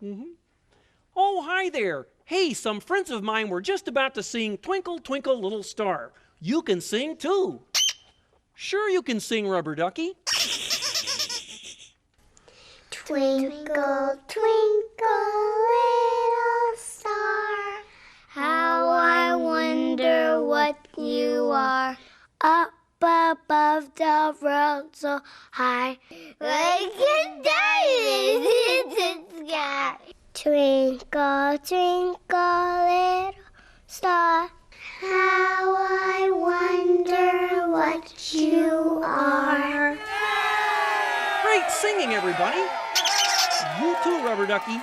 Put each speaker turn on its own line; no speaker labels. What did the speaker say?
Oh, hi there. Hey, some friends of mine were just about to sing Twinkle, Twinkle, Little Star. You can sing too. Sure you can sing, Rubber Ducky.
Twinkle, twinkle, little star, how I wonder what you are. Up above the world so high, like a diamond in the sky. Twinkle, twinkle, little star, how I wonder what you are.
Great singing, everybody. You too, Rubber Ducky.